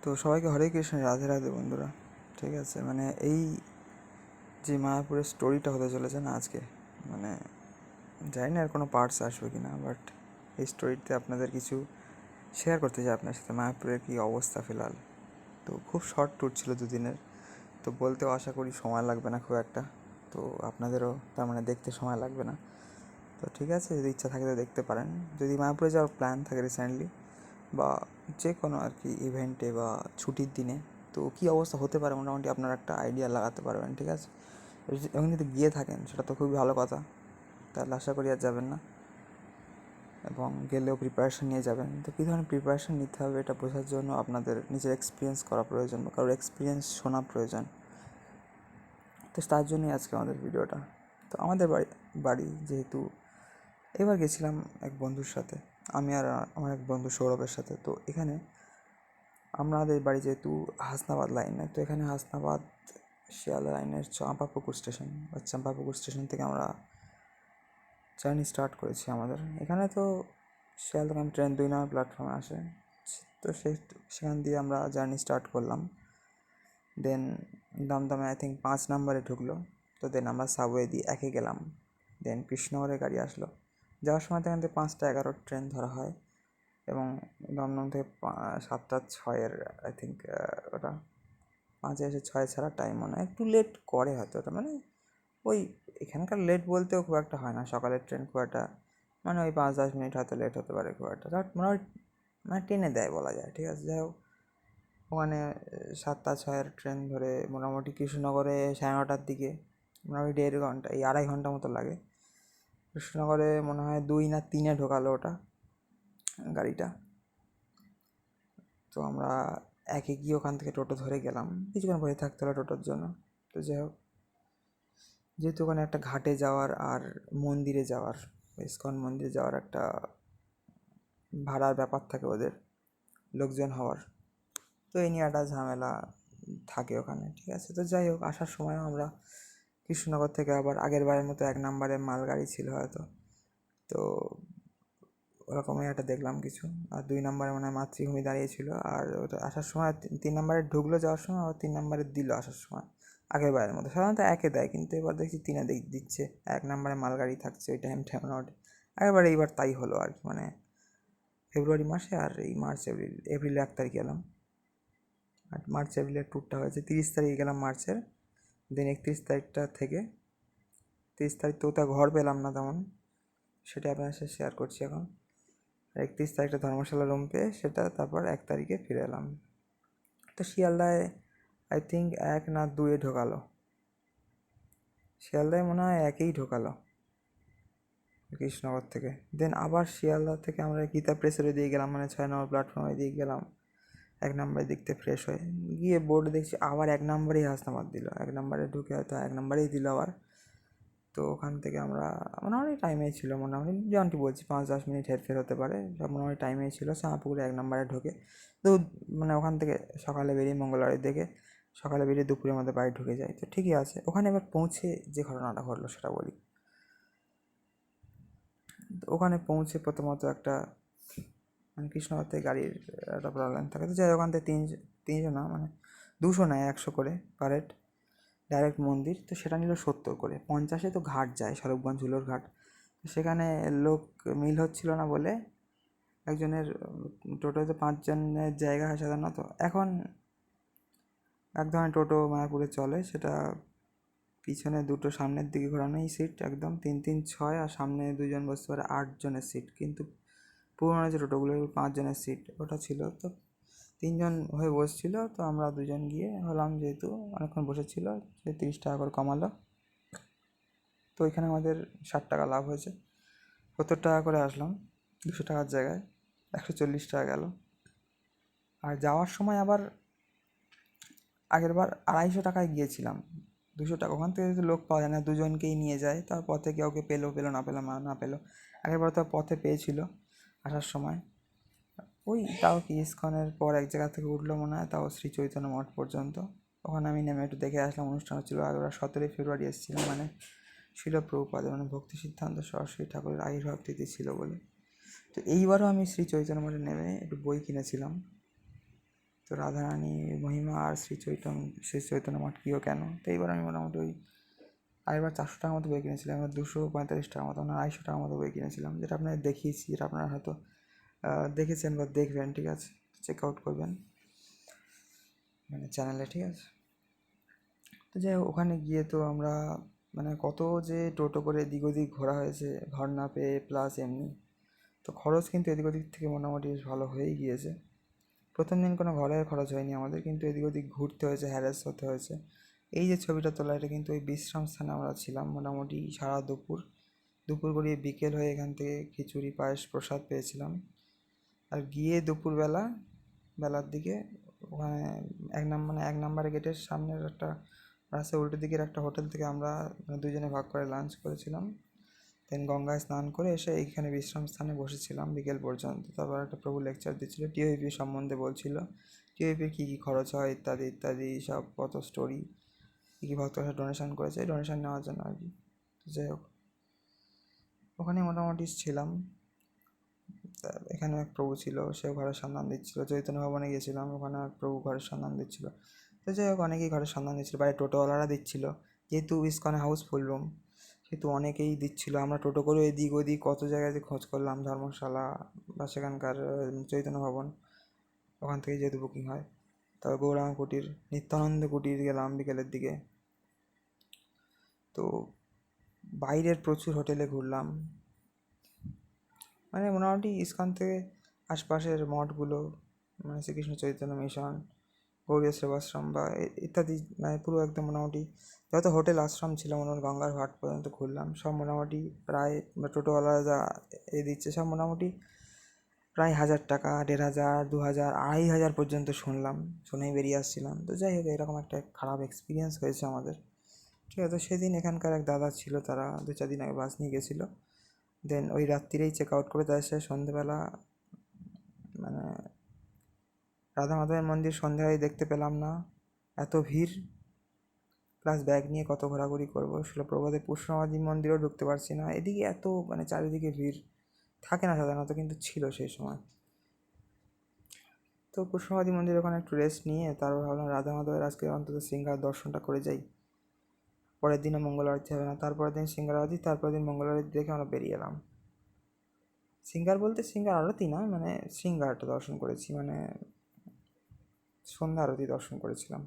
তো সবাইকে হরে কৃষ্ণ, রাধে রাধে বন্ধুরা। ঠিক আছে, মানে এই যে মায়াপুরের স্টোরিটা হতে চলেছে না আজকে, মানে জানি না আর কোনো পার্টস আসবে কি না, বাট এই স্টোরিতে আপনাদের কিছু শেয়ার করতে চাই আপনার সাথে। মায়াপুরের কী অবস্থা ফিলহাল। তো খুব শর্ট ট্যুর ছিল দুদিনের, তো বলতেও আশা করি সময় লাগবে না খুব একটা, তো আপনাদেরও তার মানে দেখতে সময় লাগবে না। তো ঠিক আছে, যদি ইচ্ছা থাকে তো দেখতে পারেন। যদি মায়াপুরে যাওয়ার প্ল্যান থাকে রিসেন্টলি বা যে কোনো আর কি ইভেন্টে বা ছুটির দিনে, তো কী অবস্থা হতে পারে মোটামুটি আপনারা একটা আইডিয়া লাগাতে পারবেন। ঠিক আছে, এবং যদি গিয়ে থাকেন সেটা তো খুবই ভালো কথা, তাহলে আশা করি আর যাবেন না, এবং গেলেও প্রিপারেশান নিয়ে যাবেন। তো কী ধরনের প্রিপারেশান নিতে হবে এটা বোঝার জন্য আপনাদের নিজের এক্সপিরিয়েন্স করা প্রয়োজন বা কারোর এক্সপিরিয়েন্স শোনা প্রয়োজন। তো তার জন্যই আজকে আমাদের ভিডিওটা। তো আমাদের বাড়ি যেহেতু এবার গেছিলাম এক বন্ধুর সাথে, আমি আর আমার এক বন্ধু সৌরভের সাথে। তো এখানে আমাদের বাড়ি যেহেতু হাসনাবাদ লাইনে, তো এখানে হাসনাবাদ শিয়ালদা লাইনের চাঁপাপুকুর স্টেশন বা চাঁপাপুকুর স্টেশন থেকে আমরা জার্নি স্টার্ট করেছি আমাদের। এখানে তো শিয়ালদা ট্রেন 2 নম্বর প্ল্যাটফর্মে আসে, তো সেখান দিয়ে আমরা জার্নি স্টার্ট করলাম। দেন দমদমে আই থিঙ্ক 5 নম্বরে ঢুকলো, তো দেন আমরা সাবওয়ে দিয়ে একে গেলাম। দেন কৃষ্ণনগরের গাড়ি আসলো, যাওয়ার সময় এখান থেকে 5টা 11 ট্রেন ধরা হয়, এবং দমদম থেকে 7টা 6 আই থিঙ্ক ওটা 5 এসে 6 ছাড়া টাইম মনে হয় একটু লেট করে হয়তো ওটা, মানে ওই এখানকার লেট বলতেও খুব একটা হয় না, সকালের ট্রেন খুব একটা, মানে ওই 5-10 মিনিট হয়তো লেট হতে পারে খুব একটা, বাট মানে টেনে দেয় বলা যায়। ঠিক আছে, যাই হোক, ওখানে 7টা 6 ট্রেন ধরে মোটামুটি কৃষ্ণনগরে 9:30টার দিকে মোটামুটি 1.5 ঘন্টা, এই 2.5 ঘন্টা মতো লাগে। কৃষ্ণনগরে মনে হয় 2 না 3-এ ঢোকালো ওটা গাড়িটা। তো আমরা একে গিয়ে ওখান থেকে টোটো ধরে গেলাম, কিছুক্ষণ বসে থাকতে হলো টোটোর জন্য। তো যাই হোক, যেহেতু ওখানে একটা ঘাটে যাওয়ার আর মন্দিরে যাওয়ার, ইস্কন মন্দিরে যাওয়ার একটা ভাড়ার ব্যাপার থাকে ওদের, লোকজন হওয়ার, তো এই নিয়ে একটা ঝামেলা থাকে ওখানে। ঠিক আছে, তো যাই হোক, আসার সময়ও আমরা কৃষ্ণনগর থেকে আবার আগের বারের মতো 1 নম্বরে মালগাড়ি ছিল হয়তো, তো ওরকমই একটা দেখলাম কিছু। আর 2 নম্বরে মনে হয় মাতৃভূমি দাঁড়িয়েছিল, আর ওটা আসার সময় 3 নম্বরে ঢুকলো, যাওয়ার সময় আবার 3 নম্বরে দিল আসার সময়, আগের বারের মতো। সাধারণত একে দেয়, কিন্তু এবার দেখছি 3-এ দিচ্ছে। 1 নম্বরে মালগাড়ি থাকছে ওই টাইমটা মোটামুটি। এইবার তাই হলো আর কি, মানে ফেব্রুয়ারি মাসে আর এই এপ্রিল 1 তারিখে গেলাম। আর মার্চ এপ্রিলের ট্যুরটা হয়েছে 30 তারিখে গেলাম মার্চের। দেন 31 তারিখটা থেকে 30 তারিখ তো ঘর পেলাম না তেমন, সেটা আপনার সাথে শেয়ার করছি এখন। 31 তারিখটা ধর্মশালা রুম পেয়ে সেটা, তারপর 1 তারিখে ফিরে এলাম। তো শিয়ালদায় আই থিঙ্ক 1 না 2-এ ঢোকালো, শিয়ালদায় মনে হয় 1-এই ঢোকালো কৃষ্ণনগর থেকে। দেন আবার শিয়ালদা থেকে আমরা গীতা প্রেসের দিয়ে গেলাম, মানে 6 নম্বর প্ল্যাটফর্মে দিয়ে গেলাম 1 নম্বরের দিক থেকে ফ্রেশ হয়ে গিয়ে বোর্ডে দেখছি আবার 1 নম্বরেই হাসনাবাদ দিল, 1 নম্বরে ঢুকে হয়তো 1 নম্বরেই দিল আবার। তো ওখান থেকে আমরা মোটামুটি টাইমেই ছিল, মোটামুটি যেমনটি বলছি 5-10 মিনিট হেরফের হতে পারে, সব মোটামুটি টাইমেই ছিল। শ্যামাপুকুরে 1 নম্বরে ঢোকে, তো মানে ওখান থেকে সকালে বেরিয়ে মঙ্গলবাড়ি দেখে সকালে বেরিয়ে দুপুরের মধ্যে বাড়ি ঢুকে যায়, তো ঠিকই আছে। ওখানে এবার পৌঁছে যে ঘটনাটা ঘটলো সেটা বলি। ওখানে পৌঁছে প্রথমত একটা, মানে কৃষ্ণনগর থেকে গাড়ির একটা প্রবলেম থাকে, তো যাই ওখান থেকে 300 না, মানে 200 নেয় 100 করে পার হেড ডাইরেক্ট মন্দির। তো সেটা নিল 70 করে। 50-এ তো ঘাট যায়, স্বরূপগঞ্জ হুলোর ঘাট, তো সেখানে লোক মিল হচ্ছিল না বলে একজনের, টোটোতে 5 জনের জায়গা হয় সাধারণত। এখন এক ধরনের টোটো মায়াপুরে চলে, সেটা পিছনে 2টো সামনের দিকে ঘোরানোই সিট, একদম 3-3-6, আর সামনে 2জন বসতে পারে, 8 জনের সিট। কিন্তু পুরোনো যে টোটোগুলো 5 জনের সিট ওটা ছিল, তো 3জন হয়ে বসছিল। তো আমরা 2জন গিয়ে হলাম, যেহেতু অনেকক্ষণ বসেছিল, সে 30 টাকা করে কমালো। তো ওইখানে আমাদের 60 টাকা লাভ হয়েছে, 70 টাকা করে আসলাম। 200 টাকার জায়গায় 140 টাকা গেল। আর যাওয়ার সময় আবার আগের বার 250 টাকায় গিয়েছিলাম, 200 টাকা ওখান থেকে যদি লোক পাওয়া যায় না, 2জনকেই নিয়ে যায়, তার পথে কাউকে পেলো না পেলো। আগের বার তো পথে পেয়েছিল আসার সময়। ওই তাও কি ইস্কনের পর এক জায়গা থেকে উঠলো মনে হয়, তাও শ্রী চৈতন্য মঠ পর্যন্ত। ওখানে আমি নেমে একটু দেখে আসলাম, অনুষ্ঠান হচ্ছিলো। আর ওরা 17 ফেব্রুয়ারি এসেছিলো, মানে ছিল প্রভুপাদের, মানে ভক্তি সিদ্ধান্ত সরস্বতী ঠাকুরের আবির্ভাব তিথি ছিল বলে। তো এইবারও আমি শ্রী চৈতন্য মঠে নেমে একটু বই কিনেছিলাম, তো রাধারানী মহিমা আর শ্রী চৈতন্য মঠ কী ও কেন। তো এইবার আমি মোটামুটি ওই আগেরবার 400 টাকার মতো বই কিনেছিলাম, এবার 245 টাকার মতো না 250 টাকার মতো বই কিনেছিলাম, যেটা আপনাদের দেখিয়েছি, যেটা আপনারা হয়তো দেখেছেন বা দেখবেন, ঠিক আছে, চেক আউট করবেন মানে চ্যানেলে, ঠিক আছে। তো যাই হোক, ওখানে গিয়ে তো আমরা মানে কত যে টোটো করে এদিক ওদিক ঘোরা হয়েছে ঘর না পেয়ে, প্লাস এমনি তো খরচ কিন্তু এদিক ওদিক থেকে মোটামুটি বেশ ভালো হয়েই গিয়েছে। প্রথম দিন কোনো ঘরের খরচ হয়নি আমাদের, কিন্তু এদিক ওদিক ঘুরতে হয়েছে, হ্যারাস হতে হয়েছে। এই যে ছবিটা তোলা, এটা কিন্তু ওই বিশ্রাম স্থানে আমরা ছিলাম মোটামুটি সারা দুপুর গড়িয়ে বিকেল হয়ে এখান থেকে খিচুড়ি পায়েস প্রসাদ পেয়েছিলাম। আর গিয়ে বেলার দিকে ওখানে এক নাম্বার গেটের সামনের একটা রাস্তার উল্টো দিকের একটা হোটেল থেকে আমরা দুজনে ভাগ করে লাঞ্চ করেছিলাম। দেন গঙ্গায় স্নান করে এসে এইখানে বিশ্রাম স্থানে বসেছিলাম বিকেল পর্যন্ত। তারপর একটা প্রভু লেকচার দিচ্ছিল, টিওইপি সম্বন্ধে বলছিল, টিওইপির কী কী খরচ হয় ইত্যাদি ইত্যাদি সব, কত স্টোরি, কী কী ভক্তরা ডোনেশন করেছে, ডোনেশন নেওয়ার জন্য আর কি। যাই হোক, ওখানে মোটামুটি ছিলাম। এখানে এক প্রভু ছিল, সেও ঘরের সন্ধান দিচ্ছিল। চৈতন্য ভবনে গিয়েছিলাম, ওখানে এক প্রভু ঘরের সন্ধান দিচ্ছিল। তো যাই হোক, অনেকেই ঘরের সন্ধান দিচ্ছিল, বাইরে টোটোওয়ালারা দিচ্ছিল, যেহেতু ইসকনে হাউসফুল রুম সেহেতু অনেকেই দিচ্ছিল। আমরা টোটো করে এদিক ওদিক কত জায়গায় যে খোঁজ করলাম, ধর্মশালা বা সেখানকার চৈতন্য ভবন, ওখান থেকে যেহেতু বুকিং হয়। তারপর গৌরাঙ্গ কুটির, নিত্যানন্দ কুটির গেলাম বিকেলের দিকে। তো বাইরের প্রচুর হোটেলে ঘুরলাম, মানে মোটামুটি ইসকন থেকে আশপাশের মঠগুলো, মানে শ্রীকৃষ্ণ চৈতন্য মিশন, গৌরীয় সেবাশ্রম বা ইত্যাদি, মানে পুরো একদম মোটামুটি যত হোটেল আশ্রম ছিল মোটামুটি গঙ্গার ঘাট পর্যন্ত ঘুরলাম। সব মোটামুটি প্রায় টোটোওয়ালা যা দিচ্ছে সব মোটামুটি প্রায় 1000 টাকা, 1500, 2000, 2500 পর্যন্ত শুনেই বেরিয়ে আসছিলাম। তো যাই হোক, এরকম একটা খারাপ এক্সপিরিয়েন্স হয়েছে আমাদের, ঠিক আছে। তো সেদিন এখানকার এক দাদা ছিল, তারা 2-4 দিন আগে বাস নিয়ে গেছিলো। দেন ওই রাত্রিরেই চেক আউট করে তাদের সাথে সন্ধেবেলা মানে রাধা মাধবের মন্দির সন্ধ্যায় দেখতে পেলাম না, এত ভিড়, প্লাস ব্যাগ নিয়ে কত ঘোরাঘুরি করবো। শিলপ্রপাতের পুষ্পমাদি মন্দিরেও ঢুকতে পারছি না, এদিকে এত মানে চারিদিকে ভিড় থাকে না সাধারণত, কিন্তু ছিল সেই সময়। তো পুষ্পমাদি মন্দিরে ওখানে একটু রেস্ট নিয়ে তারপর ভাবলাম রাধা মাধবের আজকে অন্তত সিংহার দর্শনটা করে যাই, পরের দিনে মঙ্গল আরতি হবে না। তারপরের দিন সিংহার আরতি, তারপরের দিন মঙ্গল আরতি দেখে আমরা বেরিয়ে এলাম। সিঙ্গার বলতে সিঙ্গার আরতি না, মানে সিঙ্গারটা দর্শন করেছি, মানে সন্ধ্যা আরতি দর্শন করেছিলাম।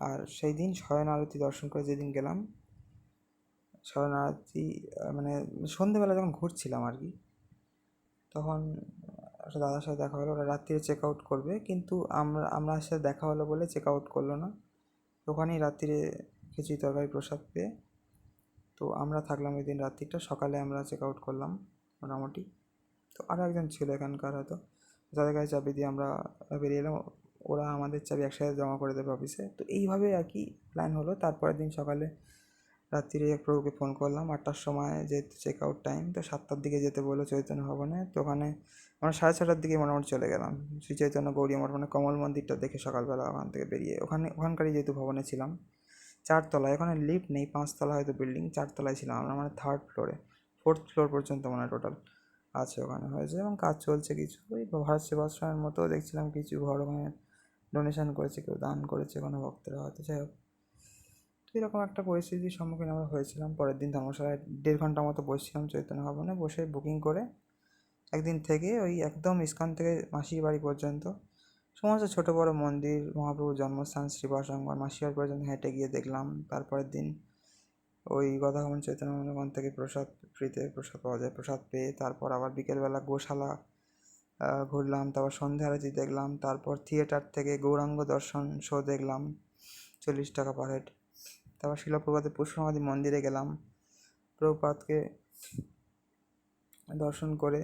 আর সেই দিন শয়ন আরতি দর্শন করে যেদিন গেলাম, শয়ন আরতি মানে সন্ধ্যেবেলা যখন ঘুরছিলাম আর কি, তখন একটা দাদার সাথে দেখা হলো, ওরা রাত্রিরে চেক আউট করবে, কিন্তু আমরা সাথে দেখা হলো বলে চেক আউট করলো না, ওখানেই রাত্রিরে খিচুড়ি তরকারি প্রসাদ পেয়ে তো আমরা থাকলাম ওই দিন রাত্রিটা। সকালে আমরা চেক আউট করলাম মোটামুটি। তো আরও একজন ছিল এখানকার হয়তো, যাদের কাছে চাবি দিয়ে আমরা বেরিয়ে এলাম, ওরা আমাদের চাবি একসাথে জমা করে দেবে অফিসে। তো এইভাবে আর কি প্ল্যান হলো। তারপরের দিন সকালে রাত্রিরে এক প্রভুকে ফোন করলাম 8টার সময়, যেহেতু চেক আউট টাইম, তো 7টার দিকে যেতে বললো চৈতন্য ভবনে। তো ওখানে আমরা 6:30টার দিকে মোটামুটি চলে গেলাম শ্রী চৈতন্য গৌরী মঠ, মানে কমল মন্দিরটা দেখে সকালবেলা ওখান থেকে বেরিয়ে ওখানকারই যেহেতু ভবনে ছিলাম 4তলায়, ওখানে লিফট নেই, 5তলা হয়তো বিল্ডিং, 4তলায় ছিলাম আমরা, মানে 3rd ফ্লোরে, 4th ফ্লোর পর্যন্ত মানে টোটাল আছে ওখানে হয়েছে, এবং কাজ চলছে কিছু। ওই ভারত সেবাশ্রমের মতো দেখছিলাম কিছু ঘর ওখানে ডোনেশন করেছে, কেউ দান করেছে কোনো ভক্তরা হয়তো। যাই হোক, তো এরকম একটা পরিস্থিতির সম্মুখীন আমরা হয়েছিলাম। পরের দিন ধর্মশালায় 1.5 ঘন্টা মতো বসছিলাম চৈতন্য ভবনে, বসে বুকিং করে একদিন থেকে ওই একদম ইস্কন থেকে মাসির বাড়ি পর্যন্ত সমস্ত ছোটো বড়ো মন্দির, মহাপ্রভুর জন্মস্থান শ্রীবাস অঙ্গন, মাসির বাড়ি পর্যন্ত হেঁটে গিয়ে দেখলাম। তারপরের দিন ওই গদাভবন চৈতন্য ভবন, ওখান থেকে প্রসাদ, ফ্রিতে প্রসাদ পাওয়া যায়, প্রসাদ পেয়ে তারপর আবার বিকেলবেলা গোশালা ঘুরলাম, তারপর সন্ধ্যা আরতি দেখলাম, তারপর থিয়েটার থেকে গৌরাঙ্গ দর্শন শো দেখলাম 40 টাকা পার হেড। তারপর শিলপ্রপাতে পুষ্পমাদি মন্দিরে গেলাম, প্রভুপাদকে দর্শন করে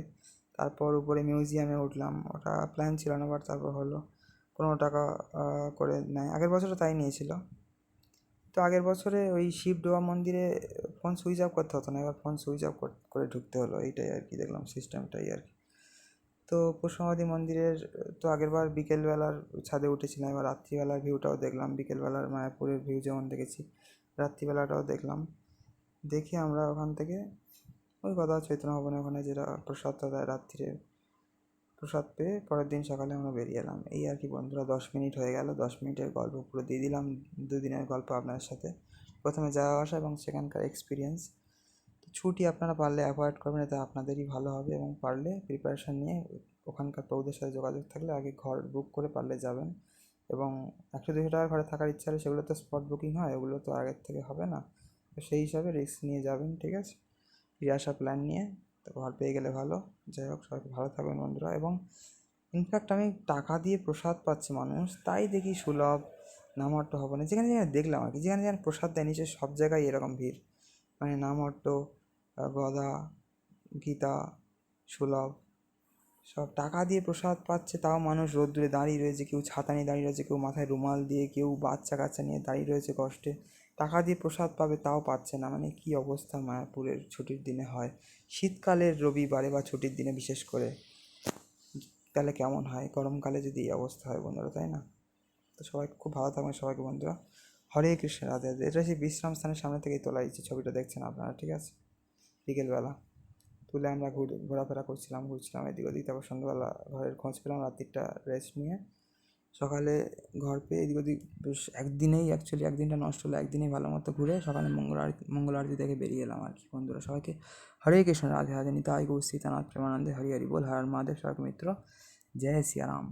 তারপর উপরে মিউজিয়ামে উঠলাম। ওটা প্ল্যান ছিল না, বাট তারপর হলো, 15 টাকা করে নেয়, আগের বছরও তাই নিয়েছিল। তো আগের বছরে ওই শিব ডোবা মন্দিরে ফোন সুইচ অফ করতে হতো না, এবার ফোন সুইচ অফ করে ঢুকতে হলো, এইটাই আর কি দেখলাম সিস্টেমটাই আর কি। তো পুষ্পমাদি মন্দিরের তো আগেরবার বিকেলবেলার ছাদে উঠেছিলাম, এবার রাত্রিবেলার ভিউটাও দেখলাম, বিকেলবেলার মায়াপুরের ভিউ যেমন দেখেছি রাত্রিবেলাটাও দেখলাম। দেখে আমরা ওখান থেকে ওই কথা চৈতন্য ভবনে ওখানে যেটা প্রসাদটা দেয় রাত্রিরে, প্রসাদ পেয়ে পরের দিন সকালে আমরা বেরিয়ে এলাম। এই আর কি বন্ধুরা, 10 মিনিট হয়ে গেল। 10 মিনিটের গল্প পুরো দিয়ে দিলাম, 2 দিনের গল্প আপনাদের সাথে। প্রথমে যাওয়া আসা এবং সেখানকার এক্সপিরিয়েন্স। তো ছুটি আপনারা পারলে অ্যাভয়েড করবেন, এতে আপনাদেরই ভালো হবে। এবং পারলে প্রিপারেশান নিয়ে ওখানকার প্রভুদের সাথে যোগাযোগ থাকলে আগে ঘর বুক করে পারলে যাবেন। এবং 100-200 টাকা ঘরে থাকার ইচ্ছা হলে সেগুলো তো স্পট বুকিং হয়, ওগুলো তো আগের থেকে হবে না। তো সেই হিসাবে রিস্ক নিয়ে যাবেন, ঠিক আছে? ফিরে আসার প্ল্যান নিয়ে। তো ঘর পেয়ে গেলে ভালো। যাই হোক, সবাই ভালো থাকবেন বন্ধুরা। এবং ইনফ্যাক্ট আমি টাকা দিয়ে প্রসাদ পাচ্ছে মানুষ, তাই দেখি সুলভ নামহট্ট হবে না। যেখানে যেখানে দেখলাম আর কি, যেখানে যেখানে প্রসাদ দেয় নিচে সব জায়গায় এরকম ভিড়। মানে নামহট্ট, গদা, গীতা, সুলভ, সব টাকা দিয়ে প্রসাদ পাচ্ছে, তাও মানুষ রোদ্দুরে দাঁড়িয়ে রয়েছে, কেউ ছাতা নিয়ে দাঁড়িয়ে রয়েছে, কেউ মাথায় রুমাল দিয়ে, কেউ বাচ্চা কাচ্চা নিয়ে দাঁড়িয়ে রয়েছে কষ্টে। টাকা দিয়ে প্রসাদ পাবে তাও পাচ্ছে না। মানে কী অবস্থা মায়াপুরের ছুটির দিনে হয়, শীতকালের রবিবারে বা ছুটির দিনে বিশেষ করে। তাহলে কেমন হয় গরমকালে যদি এই অবস্থা হয় বন্ধুরা, তাই না? তো সবাই খুব ভালো থাকবেন সবাইকে বন্ধুরা। হরে কৃষ্ণ, রাধে রাধে। এটা সেই বিশ্রাম স্থানের সামনে থেকেই তোলা হয়েছে, ছবিটা দেখছেন আপনারা, ঠিক আছে? বিকেলবেলা তুলে আমরা ঘোরাফেরা ঘুরছিলাম এদিক ওদিক। তারপর সন্ধ্যাবেলা ঘরের খোঁজ পেলাম, রাত্রিটা রেস্ট নিয়ে সকালে ঘর পেয়ে এদিক ওদিক বেশ একদিনেই, অ্যাকচুয়ালি একদিনটা নষ্ট হলো, একদিনেই ভালো মতো ঘুরে সকালে মঙ্গল আরতি দেখে বেরিয়ে এলাম আর কি বন্ধুরা। সবাইকে হরে কৃষ্ণ, রাধে রাধে। নিতাই গৌর সীতানাথ প্রেমানন্দে, হরি হরি বল। হর মহাদেব। সবাইকে মিত্র, জয় সিয়া রাম।